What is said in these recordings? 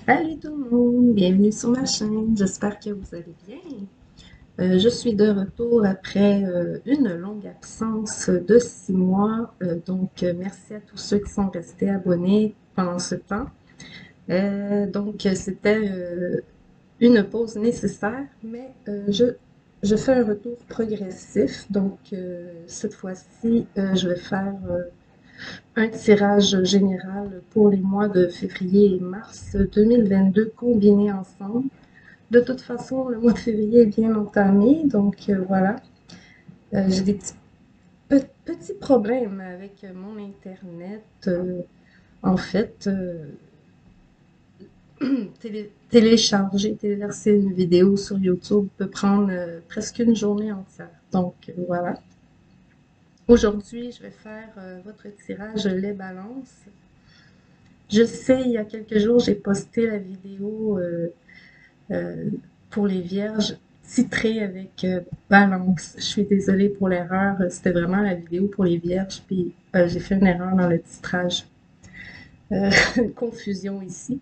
Salut tout le monde, bienvenue sur ma chaîne, j'espère que vous allez bien. Je suis de retour après une longue absence de 6 mois, merci à tous ceux qui sont restés abonnés pendant ce temps. C'était une pause nécessaire, mais je fais un retour progressif, cette fois-ci je vais faire un tirage général pour les mois de février et mars 2022 combinés ensemble. De toute façon, le mois de février est bien entamé, voilà. J'ai des petits problèmes avec mon Internet. En fait, téléverser une vidéo sur YouTube peut prendre presque une journée entière. Voilà. Aujourd'hui, je vais faire votre tirage les balances. Je sais, il y a quelques jours, j'ai posté la vidéo euh, pour les vierges titrée avec balance. Je suis désolée pour l'erreur, c'était vraiment la vidéo pour les vierges, puis j'ai fait une erreur dans le titrage. Confusion ici.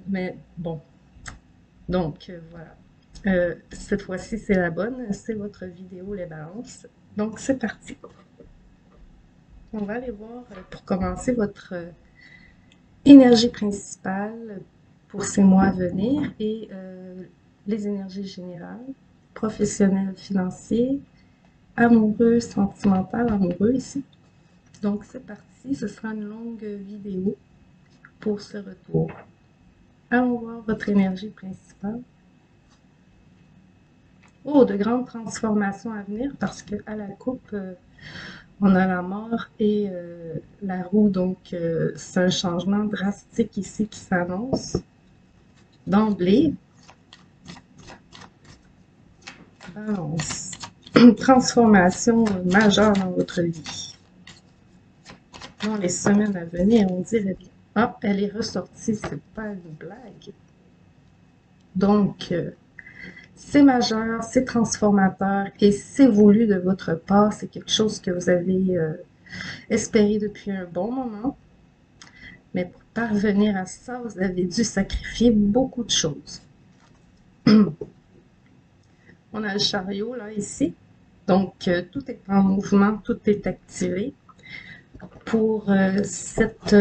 Mais bon, voilà. Cette fois-ci, c'est la bonne, c'est votre vidéo les balances. Donc, c'est parti. On va aller voir, pour commencer, votre énergie principale pour ces mois à venir et les énergies générales, professionnelles, financiers, amoureux, sentimental, amoureux ici. Donc c'est parti, ce sera une longue vidéo pour ce retour. Allons voir votre énergie principale. Oh, de grandes transformations à venir parce que à la coupe, on a la mort et la roue, c'est un changement drastique ici qui s'annonce d'emblée. Balance. Transformation majeure dans votre vie. Dans les semaines à venir, on dirait bien. Ah, elle est ressortie, c'est pas une blague. C'est majeur, c'est transformateur et c'est voulu de votre part. C'est quelque chose que vous avez espéré depuis un bon moment. Mais pour parvenir à ça, vous avez dû sacrifier beaucoup de choses. On a le chariot, là, ici. Tout est en mouvement, tout est activé pour cette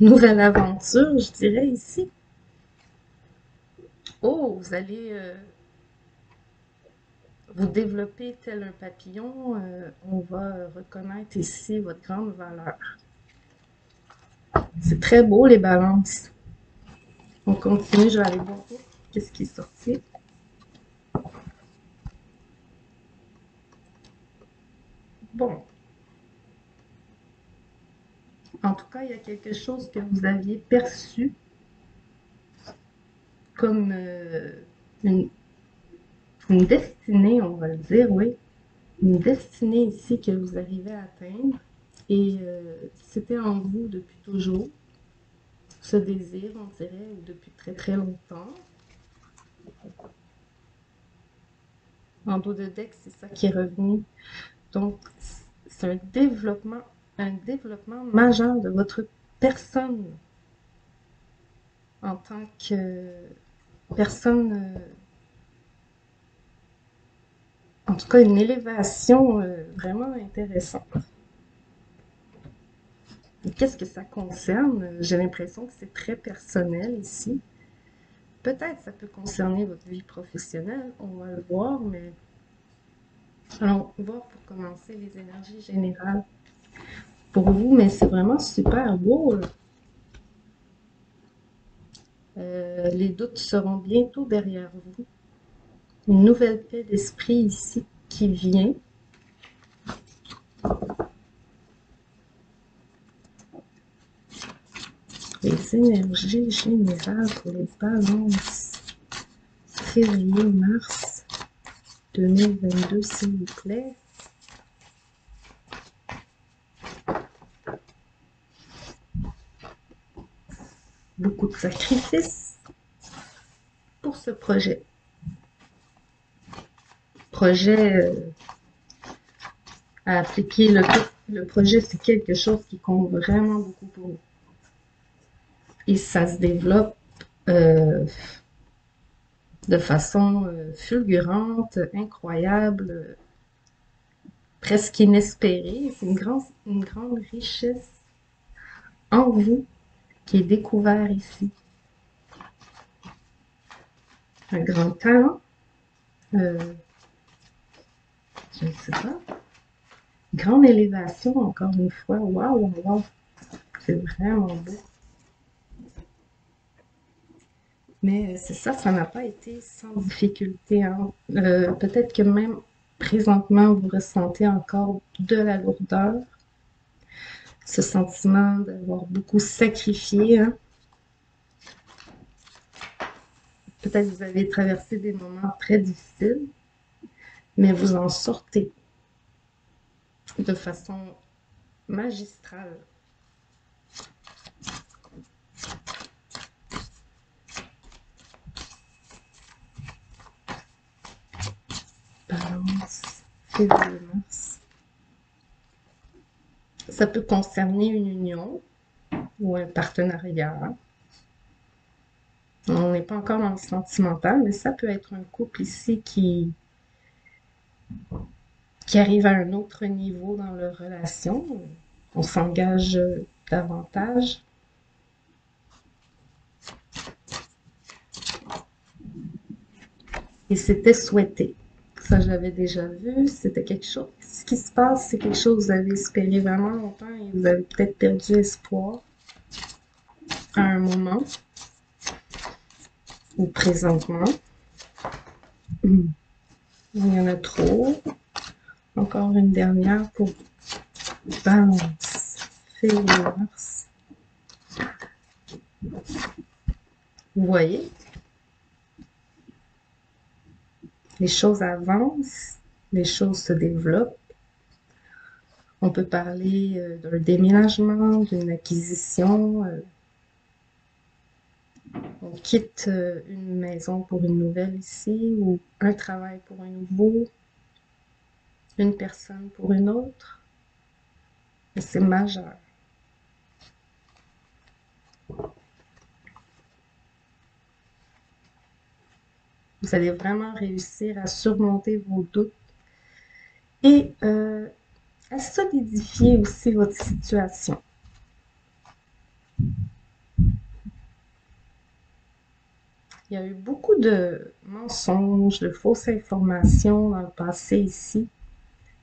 nouvelle aventure, je dirais, ici. Oh, vous allez vous développer tel un papillon. On va reconnaître ici votre grande valeur. C'est très beau, les balances. On continue, je vais aller voir qu'est-ce qui est sorti. Bon. En tout cas, il y a quelque chose que vous aviez perçu comme une, une destinée, on va le dire, oui. Une destinée ici que vous arrivez à atteindre. Et c'était en vous depuis toujours, ce désir, on dirait, ou depuis très très longtemps. En dos de deck, c'est ça qui est revenu. Donc, c'est un développement majeur de votre personne en tant que personne, en tout cas une élévation vraiment intéressante. Qu'est-ce que ça concerne? J'ai l'impression que c'est très personnel ici. Peut-être ça peut concerner votre vie professionnelle, on va le voir, mais allons voir pour commencer les énergies générales pour vous, mais c'est vraiment super beau. Les doutes seront bientôt derrière vous. Une nouvelle paix d'esprit ici qui vient. Les énergies générales pour les balances. Février-mars 2022, s'il vous plaît. Beaucoup de sacrifices pour ce projet. Projet à appliquer. Le projet, c'est quelque chose qui compte vraiment beaucoup pour vous. Et ça se développe euh, de façon fulgurante, incroyable, presque inespérée. C'est une grande richesse en vous qui est découvert ici. Un grand talent, euh, je ne sais pas, grande élévation, encore une fois. Waouh, waouh, c'est vraiment beau. Mais c'est ça, ça n'a pas été sans difficulté, hein. Peut-être que même présentement, vous ressentez encore de la lourdeur, ce sentiment d'avoir beaucoup sacrifié, hein. Peut-être que vous avez traversé des moments très difficiles, mais vous en sortez de façon magistrale. Balance, février, mars. Ça peut concerner une union ou un partenariat. On n'est pas encore dans le sentimental, mais ça peut être un couple ici qui arrive à un autre niveau dans leur relation. On s'engage davantage. Et c'était souhaité. Ça, je l'avais déjà vu. C'était quelque chose. Ce qui se passe, c'est quelque chose que vous avez espéré vraiment longtemps et vous avez peut-être perdu espoir à un moment ou présentement. Il y en a trop. Encore une dernière pour Balance. Février, mars. Vous voyez, les choses avancent, les choses se développent. On peut parler d'un déménagement, d'une acquisition. On quitte une maison pour une nouvelle ici, ou un travail pour un nouveau, une personne pour une autre. Et c'est majeur. Vous allez vraiment réussir à surmonter vos doutes et à solidifier aussi votre situation. Il y a eu beaucoup de mensonges, de fausses informations dans le passé ici.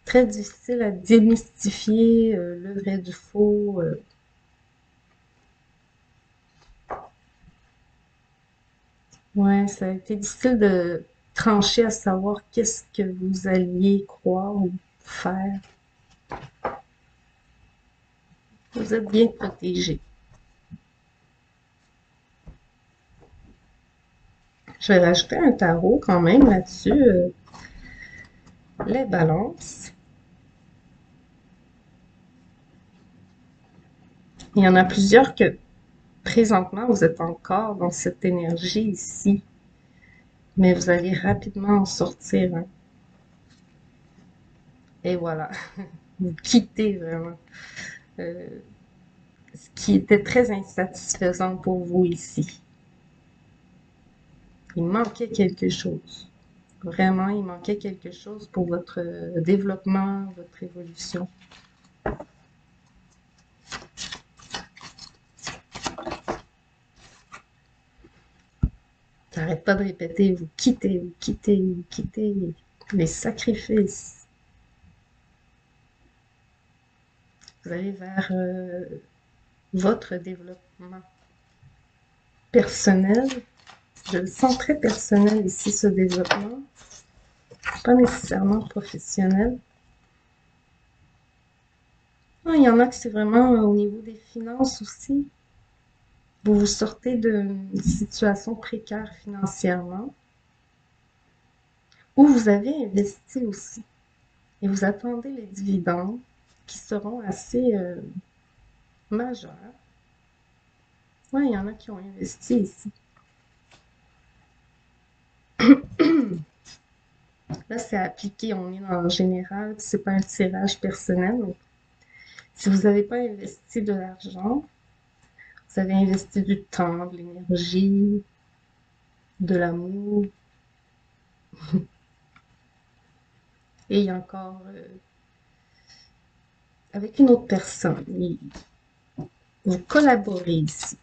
Très difficile à démystifier le vrai du faux. Ouais, ça a été difficile de trancher à savoir qu'est-ce que vous alliez croire ou faire. Vous êtes bien protégé. Je vais rajouter un tarot quand même là-dessus. Les balances. Il y en a plusieurs que présentement vous êtes encore dans cette énergie ici, mais vous allez rapidement en sortir, hein. Et voilà, vous quittez vraiment euh, ce qui était très insatisfaisant pour vous ici. Il manquait quelque chose. Vraiment, il manquait quelque chose pour votre développement, votre évolution. J'arrête pas de répéter, vous quittez, vous quittez, vous quittez les sacrifices. Vous allez vers votre développement personnel. Je le sens très personnel ici, ce développement. Pas nécessairement professionnel. Ah, il y en a que c'est vraiment au niveau des finances aussi. Vous vous sortez d'une situation précaire financièrement, où vous avez investi aussi. Et vous attendez les dividendes qui seront assez majeurs. Oui, il y en a qui ont investi ici. Là, c'est appliqué, on est en général, c'est pas un tirage personnel. Mais si vous n'avez pas investi de l'argent, vous avez investi du temps, de l'énergie, de l'amour. Et il y a encore avec une autre personne. Vous collaborez ici.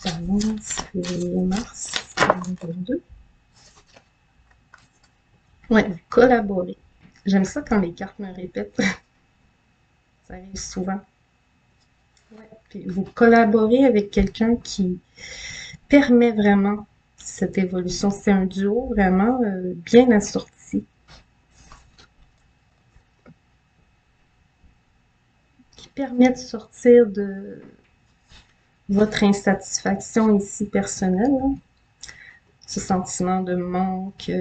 Balance, février, mars 2022. Ouais, vous collaborez. J'aime ça quand les cartes me répètent. Ça arrive souvent. Ouais. Puis vous collaborez avec quelqu'un qui permet vraiment cette évolution. C'est un duo vraiment bien assorti, qui permet de sortir de votre insatisfaction ici personnelle, hein. Ce sentiment de manque,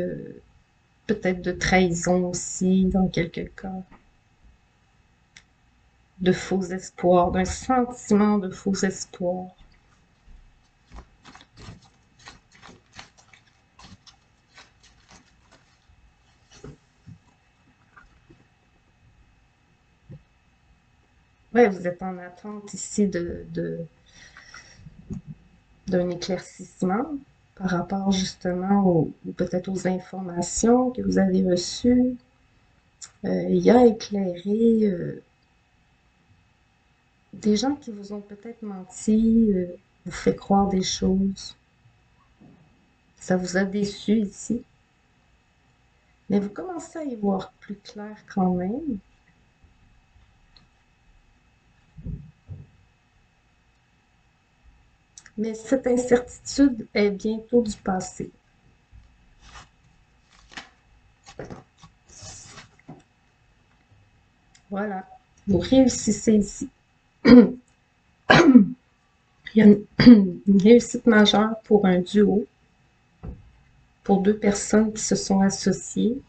peut-être de trahison aussi dans quelques cas, de faux espoirs, d'un sentiment de faux espoir. Ouais, vous êtes en attente ici d'un éclaircissement par rapport justement ou peut-être aux informations que vous avez reçues. Il y a éclairé des gens qui vous ont peut-être menti, vous fait croire des choses. Ça vous a déçu ici. Mais vous commencez à y voir plus clair quand même. Mais cette incertitude est bientôt du passé. Voilà. Vous réussissez ici. Il y a une réussite majeure pour un duo, pour deux personnes qui se sont associées.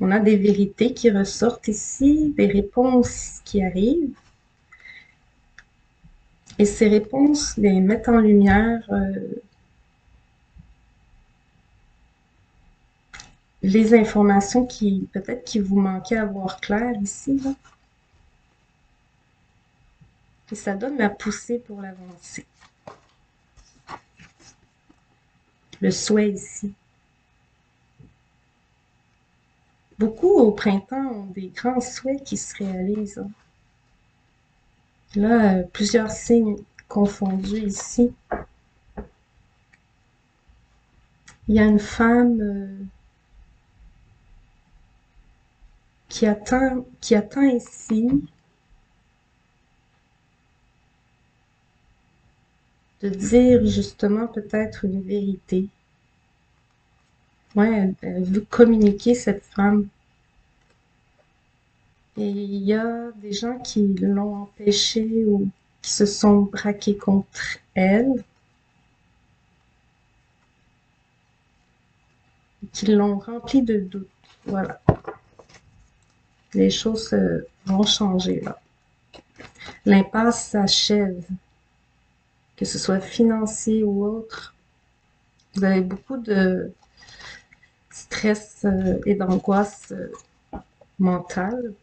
On a des vérités qui ressortent ici, des réponses qui arrivent. Et ces réponses les mettent en lumière les informations qui peut-être qui vous manquaient à voir clair ici, là. Et ça donne la poussée pour l'avancée. Le souhait ici. Beaucoup au printemps ont des grands souhaits qui se réalisent, hein. Là, plusieurs signes confondus ici. Il y a une femme qui attend ici de dire justement peut-être une vérité. Ouais, elle veut communiquer cette femme. Et il y a des gens qui l'ont empêchée ou qui se sont braqués contre elle, qui l'ont remplie de doutes. Voilà. Les choses vont changer là. L'impasse s'achève, que ce soit financier ou autre. Vous avez beaucoup de stress et d'angoisse mentale.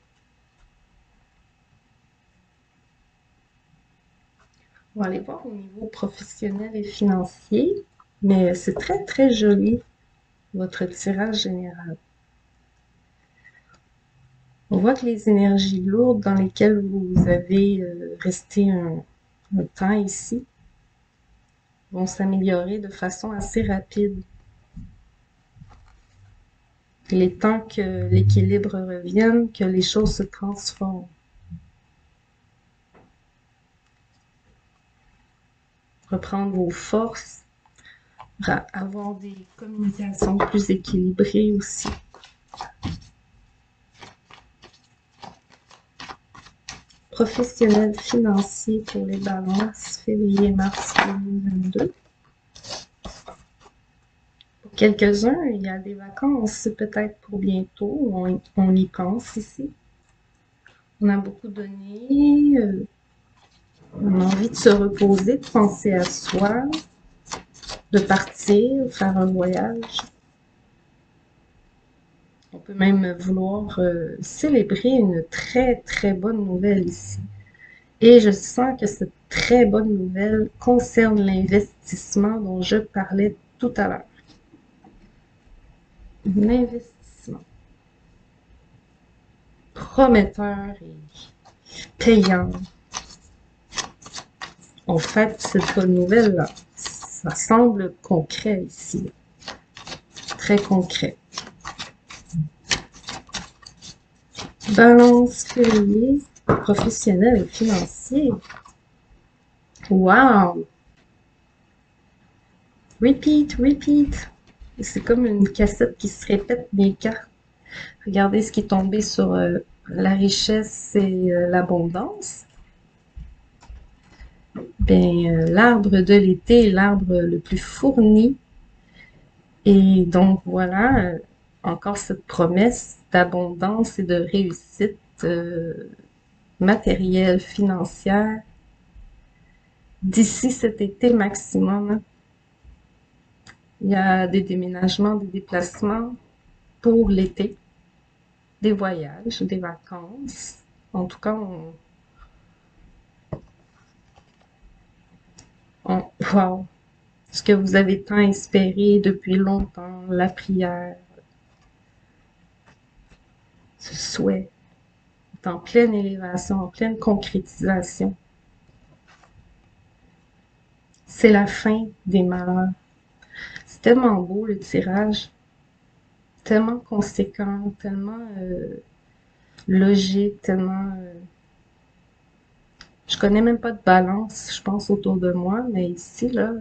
On va aller voir au niveau professionnel et financier, mais c'est très très joli, votre tirage général. On voit que les énergies lourdes dans lesquelles vous avez resté un temps ici vont s'améliorer de façon assez rapide. Il est temps que l'équilibre revienne, que les choses se transforment. Reprendre vos forces, avoir des communications plus équilibrées aussi. Professionnel financier pour les balances, février-mars 2022. Pour quelques-uns, il y a des vacances, peut-être pour bientôt, on y pense ici. On a beaucoup donné, on a envie de se reposer, de penser à soi, de partir, faire un voyage. On peut même vouloir célébrer une très très bonne nouvelle ici. Et je sens que cette très bonne nouvelle concerne l'investissement dont je parlais tout à l'heure. L'investissement prometteur et payant. En fait, cette bonne nouvelle-là, ça semble concret ici. Très concret. Balance fériée, professionnel et financier. Wow! Repeat, repeat. C'est comme une cassette qui se répète des cartes. Regardez ce qui est tombé sur la richesse et l'abondance. Ben, l'arbre de l'été est l'arbre le plus fourni. Et donc voilà, encore cette promesse d'abondance et de réussite matérielle, financière, d'ici cet été maximum. Il y a des déménagements, des déplacements pour l'été, des voyages, des vacances. En tout cas, wow, ce que vous avez tant espéré depuis longtemps, la prière, ce souhait, est en pleine élévation, en pleine concrétisation. C'est la fin des malheurs. C'est tellement beau le tirage, tellement conséquent, tellement logique, tellement... je connais même pas de balance, je pense, autour de moi, mais ici, là,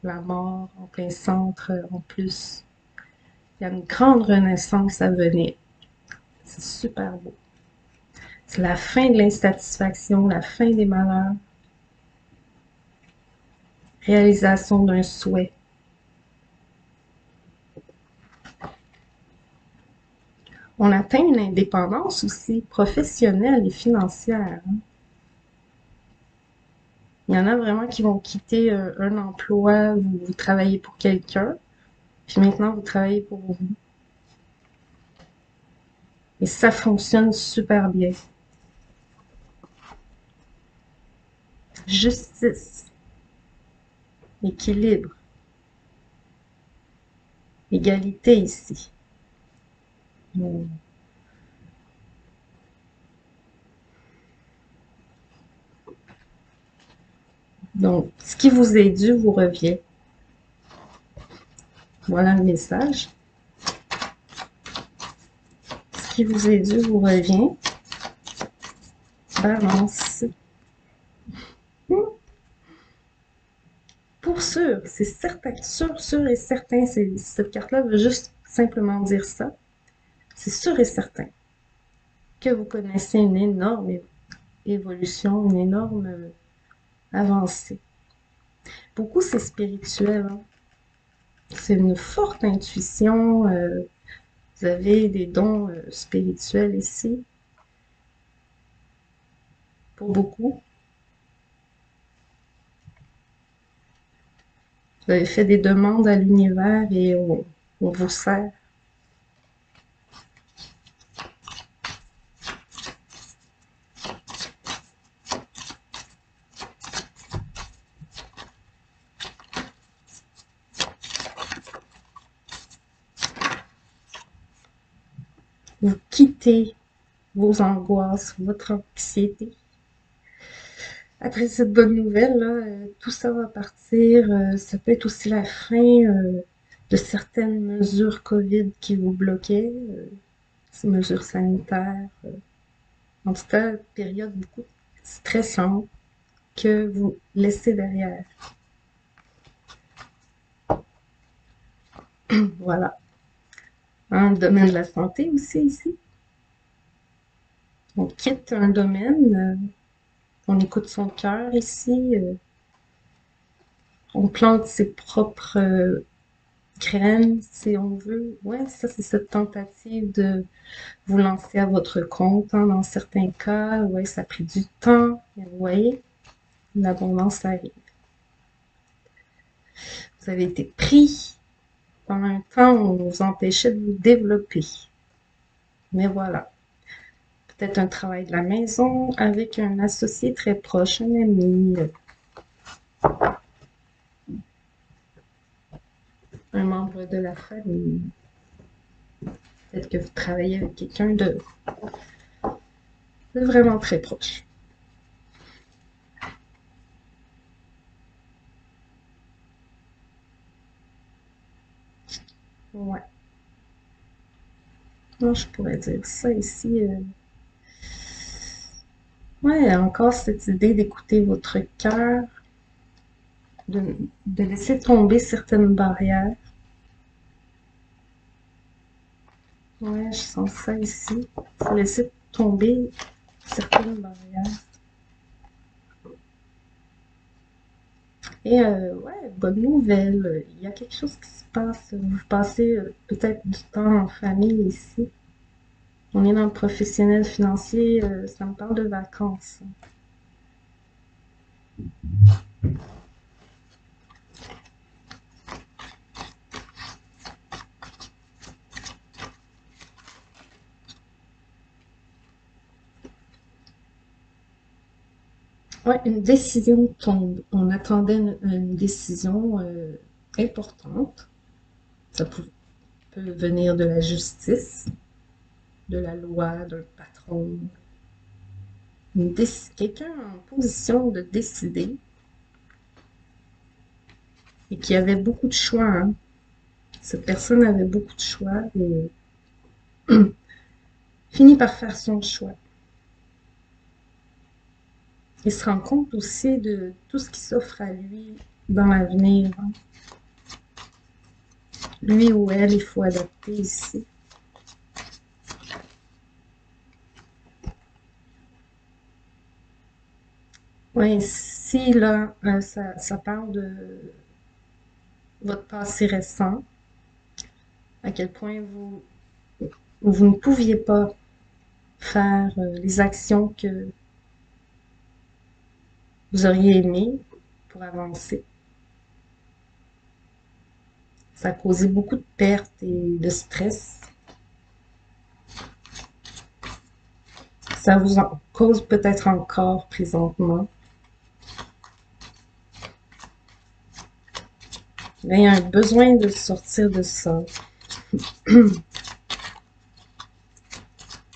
la mort en plein centre, en plus. Il y a une grande renaissance à venir. C'est super beau. C'est la fin de l'insatisfaction, la fin des malheurs, réalisation d'un souhait. On atteint une indépendance aussi professionnelle et financière. Il y en a vraiment qui vont quitter un emploi où vous travaillez pour quelqu'un, puis maintenant vous travaillez pour vous. Et ça fonctionne super bien. Justice, équilibre, égalité ici. Donc, ce qui vous est dû vous revient. Voilà le message. Ce qui vous est dû vous revient. Balance. Pour sûr, c'est certain, sûr et certain, cette carte-là veut juste simplement dire ça. C'est sûr et certain que vous connaissez une énorme évolution, une énorme avancée. Beaucoup, c'est spirituel, hein. C'est une forte intuition. Vous avez des dons spirituels ici, pour beaucoup. Vous avez fait des demandes à l'univers et on vous sert. Vous quittez vos angoisses, votre anxiété. Après cette bonne nouvelle, là, tout ça va partir. Ça peut être aussi la fin de certaines mesures COVID qui vous bloquaient, ces mesures sanitaires. En tout cas, période beaucoup stressante que vous laissez derrière. Voilà. Hein, le domaine de la santé aussi ici. On quitte un domaine, on écoute son cœur ici, on plante ses propres graines, si on veut. Ouais, ça, c'est cette tentative de vous lancer à votre compte, hein, dans certains cas. Ouais, ça a pris du temps. Mais vous voyez, l'abondance arrive. Vous avez été pris Pendant un temps, on vous empêchait de vous développer. Mais voilà. Peut-être un travail de la maison avec un associé très proche, un ami, un membre de la famille. Peut-être que vous travaillez avec quelqu'un de vraiment très proche. Ouais. Moi, je pourrais dire ça ici. Ouais, encore cette idée d'écouter votre cœur, de, de laisser tomber certaines barrières. Ouais, je sens ça ici. Faut laisser tomber certaines barrières. Et ouais, bonne nouvelle. Il y a quelque chose qui se passe. Vous passez peut-être du temps en famille ici. On est dans le professionnel financier, ça me parle de vacances. Ouais, une décision tombe. On attendait une décision importante. Ça peut venir de la justice, de la loi, d'un patron. Quelqu'un en position de décider et qui avait beaucoup de choix. Hein. Cette personne avait beaucoup de choix et finit par faire son choix. Il se rend compte aussi de tout ce qui s'offre à lui dans l'avenir. Hein. Lui ou elle, il faut adapter ici. Oui, si là, ça parle de votre passé récent, à quel point vous ne pouviez pas faire les actions que vous auriez aimé pour avancer. Ça a causé beaucoup de pertes et de stress. Ça vous en cause peut-être encore présentement. Mais il y a un besoin de sortir de ça.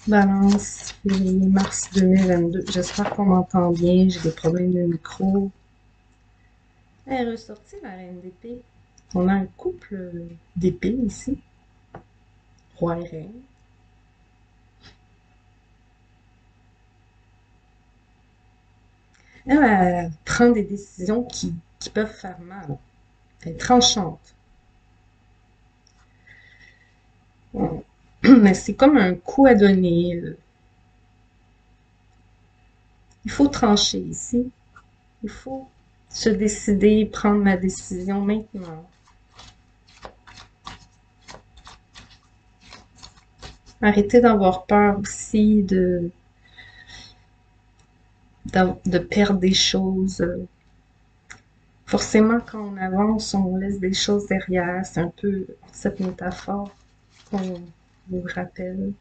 Balance, février, mars 2022. J'espère qu'on m'entend bien. J'ai des problèmes de micro. Elle est ressortie la reine d'épée. On a un couple d'épées ici. Roi et reine. Elle prend des décisions qui peuvent faire mal. Elle est tranchante. Mais c'est comme un coup à donner. Il faut trancher ici. Il faut se décider, prendre ma décision maintenant. Arrêtez d'avoir peur aussi de perdre des choses. Forcément, quand on avance, on laisse des choses derrière. C'est un peu cette métaphore qu'on vous rappelle.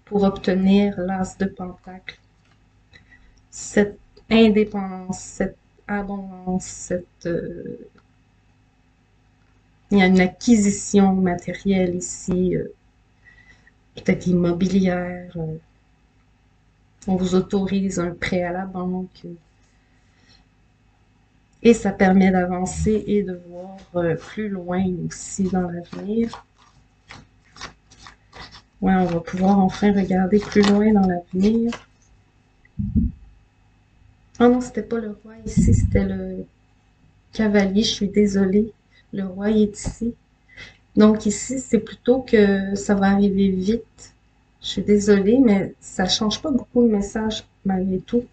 Pour obtenir l'as de Pentacle. Cette indépendance, cette abondance, il y a une acquisition matérielle ici, peut-être immobilière. On vous autorise un prêt à la banque. Et ça permet d'avancer et de voir plus loin aussi dans l'avenir. Ouais, on va pouvoir enfin regarder plus loin dans l'avenir. Ah non, c'était pas le roi ici, c'était le cavalier, je suis désolée. Le roi est ici. Donc ici, c'est plutôt que ça va arriver vite. Je suis désolée, mais ça change pas beaucoup le message malgré tout.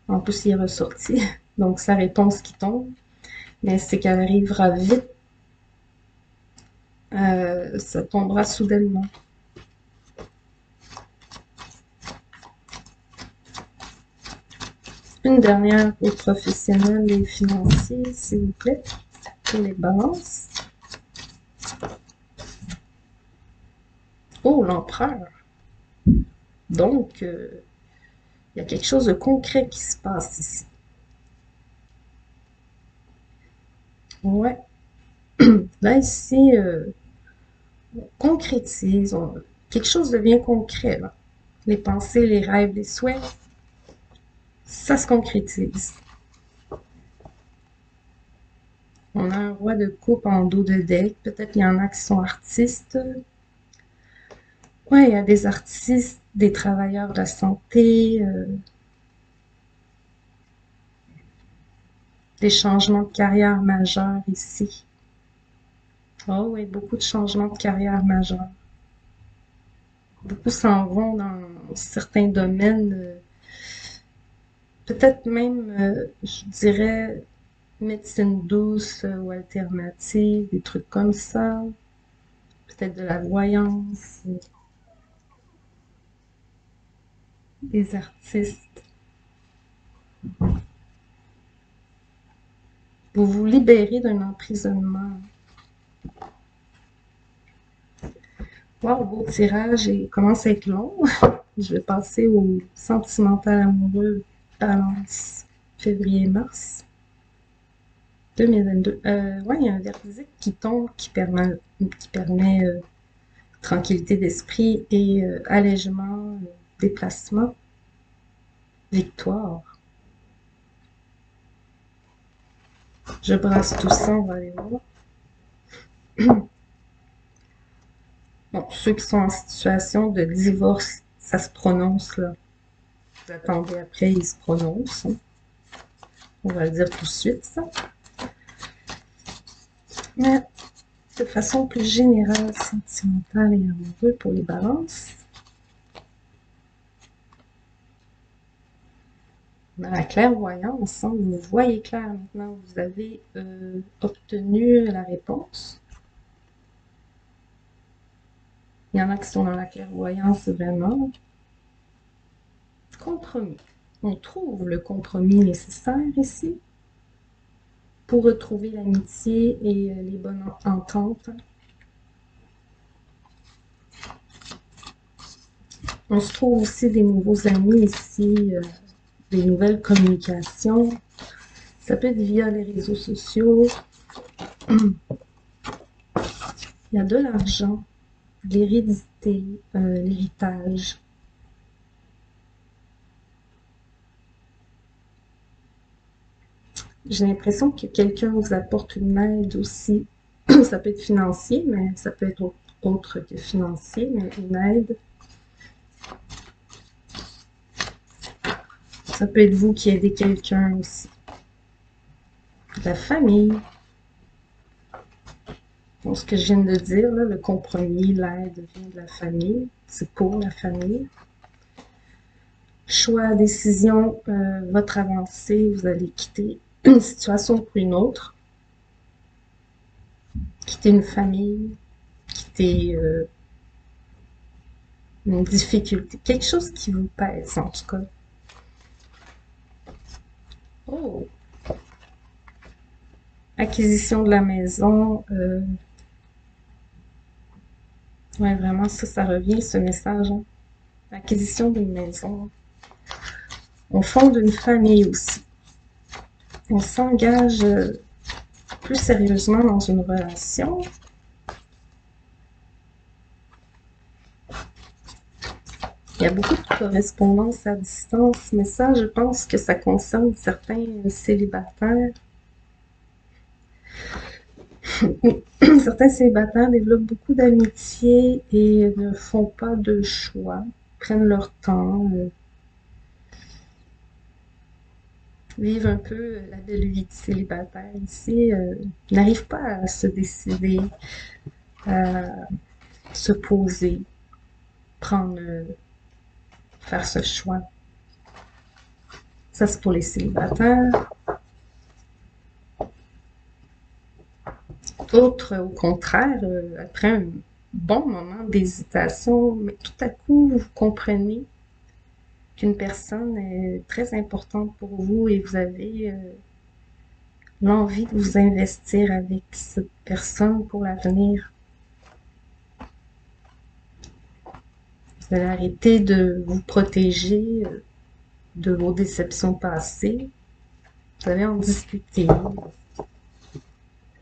En plus, il est ressorti. Donc, sa réponse qui tombe. Mais c'est qu'elle arrivera vite. Ça tombera soudainement. Une dernière pour professionnels et financiers, s'il vous plaît, pour les balances. Oh, l'empereur! Donc, il y a quelque chose de concret qui se passe ici. Ouais. Là, ici, on concrétise. Quelque chose devient concret, là. Les pensées, les rêves, les souhaits, ça se concrétise. On a un roi de coupe en dos de deck. Peut-être qu'il y en a qui sont artistes. Ouais, il y a des artistes, des travailleurs de la santé, des changements de carrière majeurs ici. Oh oui, beaucoup de changements de carrière majeurs. Beaucoup s'en vont dans certains domaines, peut-être même, je dirais, médecine douce ou alternative, des trucs comme ça. Peut-être de la voyance, des artistes. Vous vous libérez d'un emprisonnement. Wow, beau tirage et commence à être long. Je vais passer au sentimental amoureux Balance février-mars 2022. Ouais, il y a un verdict qui tombe qui permet tranquillité d'esprit et allègement, déplacement, victoire. Je brasse tout ça, on va aller voir. Bon, ceux qui sont en situation de divorce, ça se prononce là. Vous attendez après, il se prononce, hein. On va le dire tout de suite, ça. Mais de façon plus générale, sentimentale et amoureuse pour les balances, on a la clairvoyance, hein. Vous voyez clair maintenant, vous avez obtenu la réponse. Il y en a qui sont dans la clairvoyance vraiment. Compromis. On trouve le compromis nécessaire ici pour retrouver l'amitié et les bonnes ententes. On se trouve aussi des nouveaux amis ici, des nouvelles communications. Ça peut être via les réseaux sociaux. Il y a de l'argent, l'hérédité, l'héritage. J'ai l'impression que quelqu'un vous apporte une aide aussi. Ça peut être financier, mais ça peut être autre que financier, mais une aide. Ça peut être vous qui aidez quelqu'un aussi. La famille. Donc, ce que je viens de dire, là, le compromis, l'aide vient de la famille. C'est pour la famille. Choix, décision, votre avancée, vous allez quitter une situation pour une autre. Quitter une famille, quitter une difficulté, quelque chose qui vous pèse en tout cas. Oh! Acquisition de la maison. Ouais, vraiment, ça revient, ce message, hein. Acquisition d'une maison. On fonde une famille aussi. On s'engage plus sérieusement dans une relation. Il y a beaucoup de correspondance à distance, mais ça, je pense que ça concerne certains célibataires. Certains célibataires développent beaucoup d'amitié et ne font pas de choix, prennent leur temps, vivent un peu la belle vie de célibataire ici, n'arrivent pas à se décider, à se poser, prendre, faire ce choix. Ça, c'est pour les célibataires. D'autres, au contraire, après un bon moment d'hésitation, mais tout à coup, vous comprenez qu'une personne est très importante pour vous et vous avez l'envie de vous investir avec cette personne pour l'avenir. Vous allez arrêter de vous protéger de vos déceptions passées. Vous allez en discuter,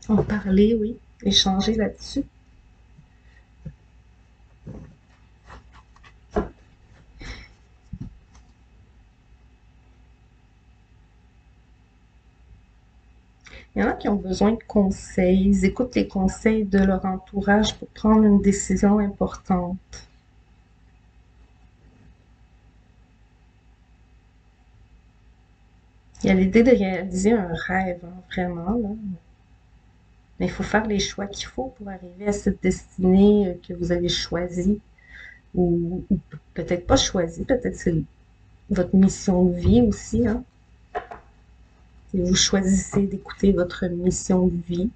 en parler, oui, échanger là-dessus. Il y en a qui ont besoin de conseils. Ils écoutent les conseils de leur entourage pour prendre une décision importante. Il y a l'idée de réaliser un rêve, hein, vraiment, là. Mais il faut faire les choix qu'il faut pour arriver à cette destinée que vous avez choisie. Ou peut-être pas choisie, peut-être c'est votre mission de vie aussi, hein. Et vous choisissez d'écouter votre mission de vie.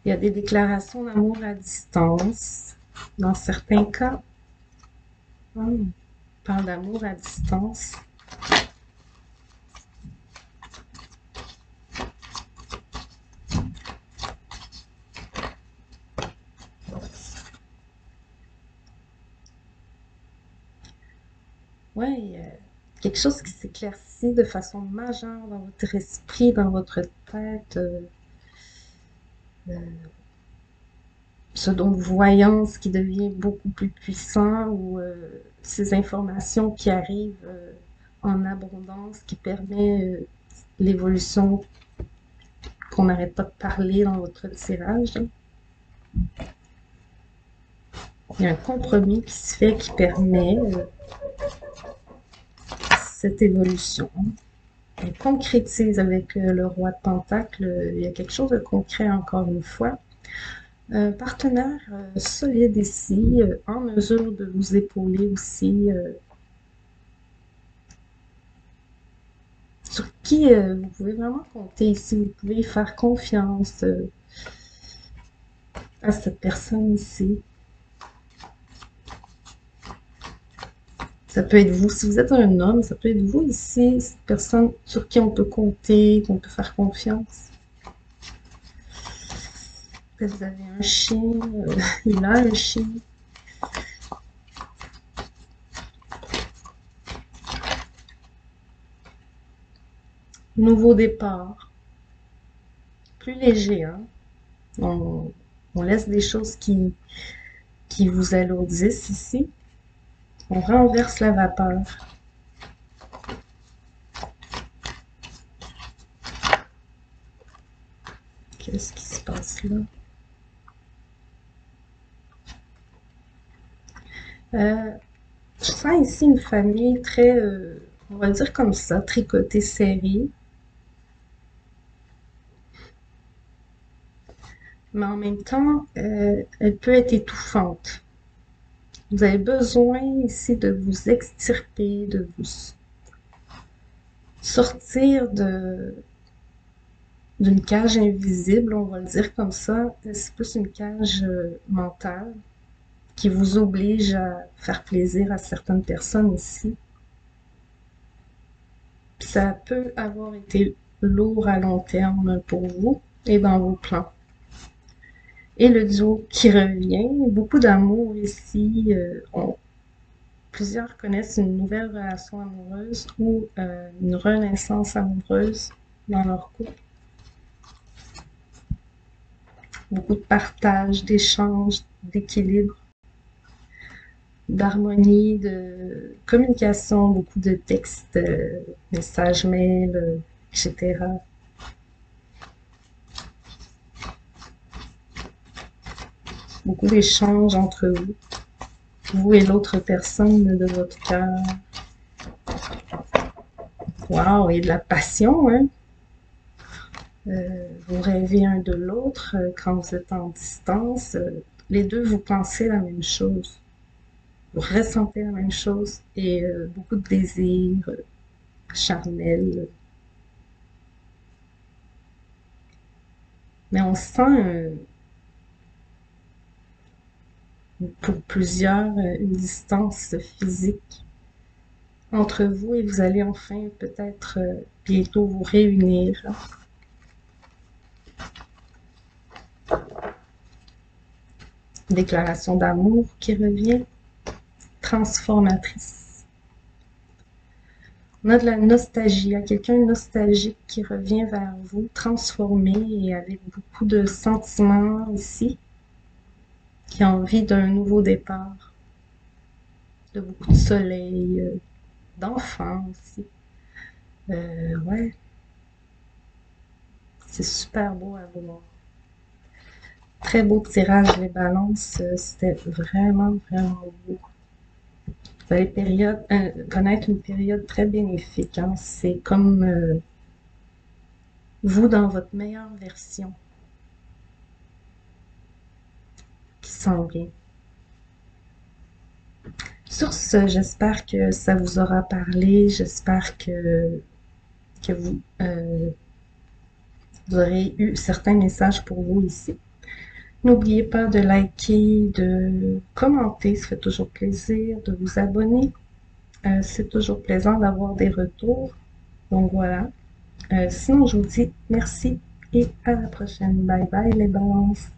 Il y a des déclarations d'amour à distance. Dans certains cas, on parle d'amour à distance. Ouais, quelque chose qui s'éclaircit de façon majeure dans votre esprit, dans votre tête, ce don de voyance qui devient beaucoup plus puissant ou ces informations qui arrivent en abondance, qui permet l'évolution qu'on n'arrête pas de parler dans votre tirage. Il y a un compromis qui se fait qui permet cette évolution. On concrétise avec le roi de Pentacle, il y a quelque chose de concret encore une fois. Un partenaire solide ici, en mesure de vous épauler aussi, sur qui vous pouvez vraiment compter ici. Vous pouvez faire confiance à cette personne ici. Ça peut être vous, si vous êtes un homme, ça peut être vous ici, cette personne sur qui on peut compter, qu'on peut faire confiance. Peut-être vous avez un chien, il a un chien. Nouveau départ. Plus léger, hein. On laisse des choses qui vous alourdissent ici. On renverse la vapeur. Qu'est-ce qui se passe là? Je sens ici une famille très, on va dire comme ça, tricotée, serrée. Mais en même temps, elle peut être étouffante. Vous avez besoin ici de vous extirper, de vous sortir d'une cage invisible, on va le dire comme ça. C'est plus une cage mentale qui vous oblige à faire plaisir à certaines personnes ici. Puis ça peut avoir été lourd à long terme pour vous et dans vos plans. Et le duo qui revient, beaucoup d'amour ici. Plusieurs connaissent une nouvelle relation amoureuse ou une renaissance amoureuse dans leur couple. Beaucoup de partage, d'échange, d'équilibre, d'harmonie, de communication, beaucoup de textes, messages mails, etc. Beaucoup d'échanges entre vous et l'autre personne de votre cœur. Wow, et de la passion, hein? Vous rêvez un de l'autre quand vous êtes en distance. Les deux, vous pensez la même chose. Vous ressentez la même chose et beaucoup de désirs charnels. Mais on sent pour plusieurs une distance physique. entre vous et vous allez enfin peut-être bientôt vous réunir. Déclaration d'amour qui revient, transformatrice. On a de la nostalgie, il y a quelqu'un de nostalgique qui revient vers vous, transformé et avec beaucoup de sentiments ici, qui a envie d'un nouveau départ, de beaucoup de soleil, d'enfants aussi. Ouais, c'est super beau à voir. Très beau tirage, les balances, c'était vraiment, vraiment beau. Vous allez connaître une période très bénéfique, hein. C'est comme vous dans votre meilleure version qui s'en vient. Sur ce, j'espère que ça vous aura parlé. J'espère que vous aurez eu certains messages pour vous ici. N'oubliez pas de liker, de commenter, ça fait toujours plaisir, de vous abonner. C'est toujours plaisant d'avoir des retours. Donc voilà. Sinon, je vous dis merci et à la prochaine. Bye bye les balances.